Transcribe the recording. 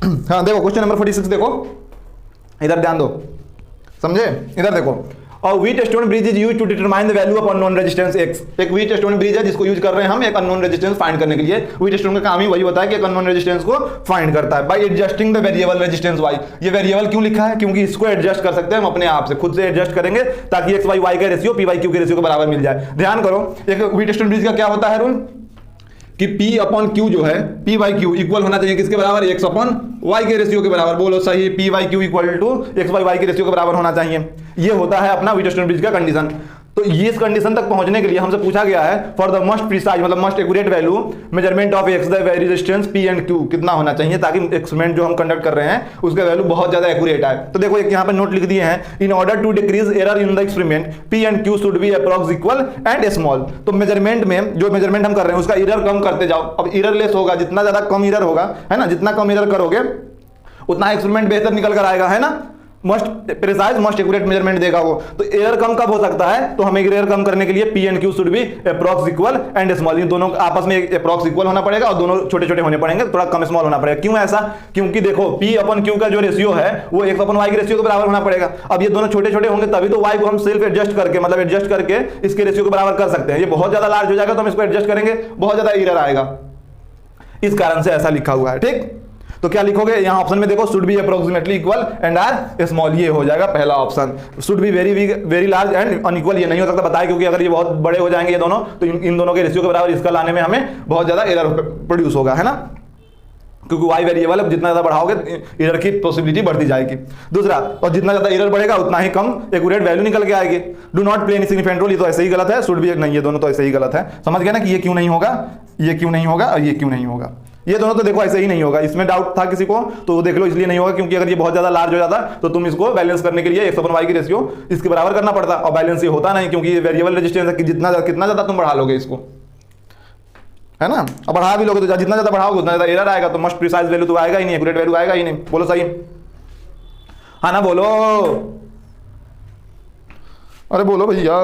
हाँ देखो question number 46 देखो, इधर ध्यान दो, समझे, इधर देखो। और Wheatstone bridge is use to determine the value of unknown resistance X. एक व्हीट स्टोन ब्रिज है जिसको यूज कर रहे हैं हम एक अननोन रेजिस्टेंस फाइंड करने के लिए। व्हीट स्टोन का काम ही वही होता है कि एक अननोन रेजिस्टेंस को फाइंड करता है by adjusting the variable resistance Y. ये वेरिएबल क्यों लिखा है? क्योंकि इसको एडजस्ट कर सकते हैं हम अपने आप से, खुद से एडजस्ट करेंगे ताकि एक्स वाई वाई का रेशियो पी वाई क्यू के रेशियो के बराबर मिल जाए। ध्यान करो, एक व्हीट स्टोन ब्रिज का क्या होता है रूल कि P अपॉन Q जो है P बाई क्यू इक्वल होना चाहिए किसके बराबर? एक्स अपॉन वाई के रेशियो के बराबर। बोलो सही, P by Q equal to X by Y के रेशियो के बराबर होना चाहिए। ये होता है अपना व्हीट स्टोन ब्रिज का कंडीशन। तो ये इस कंडीशन तक पहुंचने के लिए हमसे पूछा गया है फॉर द मोस्ट प्रिसाइज मतलब most accurate value measurement of x the resistance P and Q कितना होना चाहिए ताकि एक्सपेरिमेंट जो हम कंडक्ट कर रहे हैं उसका वैल्यू बहुत ज्यादा एक्यूरेट आए। तो देखो एक यहाँ पे नोट लिख दिए हैं, in order to decrease error in the experiment P and Q should be approx equal and small. तो मेजरमेंट में जो मेजरमेंट हम कर रहे हैं उसका एरर कम करते जाओ। अब एररलेस होगा, जितना ज्यादा कम एरर होगा, है ना, जितना कम एरर करोगे उतना एक्सपेरिमेंट बेहतर निकल कर आएगा, है ना। Most precise most accurate measurement देगा वो। तो एरर कम कब हो सकता है? तो हमें एरर कम करने के लिए P and Q should be approx equal and small. इन दोनों आपस में अप्रॉक्स इक्वल होना पड़ेगा और दोनों छोटे छोटे होने पड़ेंगे, थोड़ा कम स्मॉल होना पड़ेगा। क्यों ऐसा? क्योंकि देखो P अपन Q का जो रेशियो है वो एक्स अपन वाई के रेशियो के बराबर होना पड़ेगा। अब ये दोनों छोटे छोटे होंगे तभी तो y को हम सेल्फ एडजस्ट करके मतलब एडजस्ट करके इसके रेशियो के बराबर कर सकते हैं। ये बहुत ज्यादा लार्ज हो जाएगा तो हम इसको एडजस्ट करेंगे, बहुत ज्यादा एरर आएगा, इस कारण से ऐसा लिखा हुआ है। ठीक, तो क्या लिखोगे यहाँ ऑप्शन में देखो, should be approximately equal and are small, ये हो जाएगा पहला option. Should be very large and unequal ये नहीं हो सकता, बताए, क्योंकि अगर ये बहुत बड़े हो जाएंगे ये दोनों तो इन दोनों के रेशियो के बराबर इसका लाने में हमें बहुत ज्यादा एरर प्रोड्यूस होगा, है ना, क्योंकि वाई वेरिएबल अब जितना ज्यादा बढ़ाओगे एरर की पॉसिबिलिटी बढ़ती जाएगी। दूसरा, और जितना ज्यादा एरर बढ़ेगा उतना ही कम एक्यूरेट वैल्यू निकल के आएगी। Do not play any significant role, ये तो ऐसे ही गलत है। शुड बी नहीं, ये दोनों तो ऐसे ही गलत है। समझ गए ना कि ये क्यों नहीं होगा, ये क्यों नहीं होगा और ये क्यों नहीं होगा। ये दोनों तो देखो ऐसे ही नहीं होगा। इसमें डाउट था किसी को तो देख लो, इसलिए नहीं होगा क्योंकि अगर ये बहुत ज्यादा लार्ज हो जाता तो तुम इसको बैलेंस करने के लिए एक्स अपन वाई की रेशियो इसके बराबर करना पड़ता, और बैलेंस ये होता नहीं क्योंकि ये वेरिएबल रेजिस्टेंस है कि जितना कितना ज्यादा तुम बढ़ा लोगे इसको, है ना। अब बढ़ा भी लोगे तो जितना ज्यादा बढ़ाओगे उतना ज्यादा एरर आएगा, तो मोस्ट प्रिसाइज वैल्यू तो आएगा ही नहीं, एक्यूरेट वैल्यू आएगा ही नहीं। बोलो सही, हाँ ना बोलो, अरे बोलो भैया।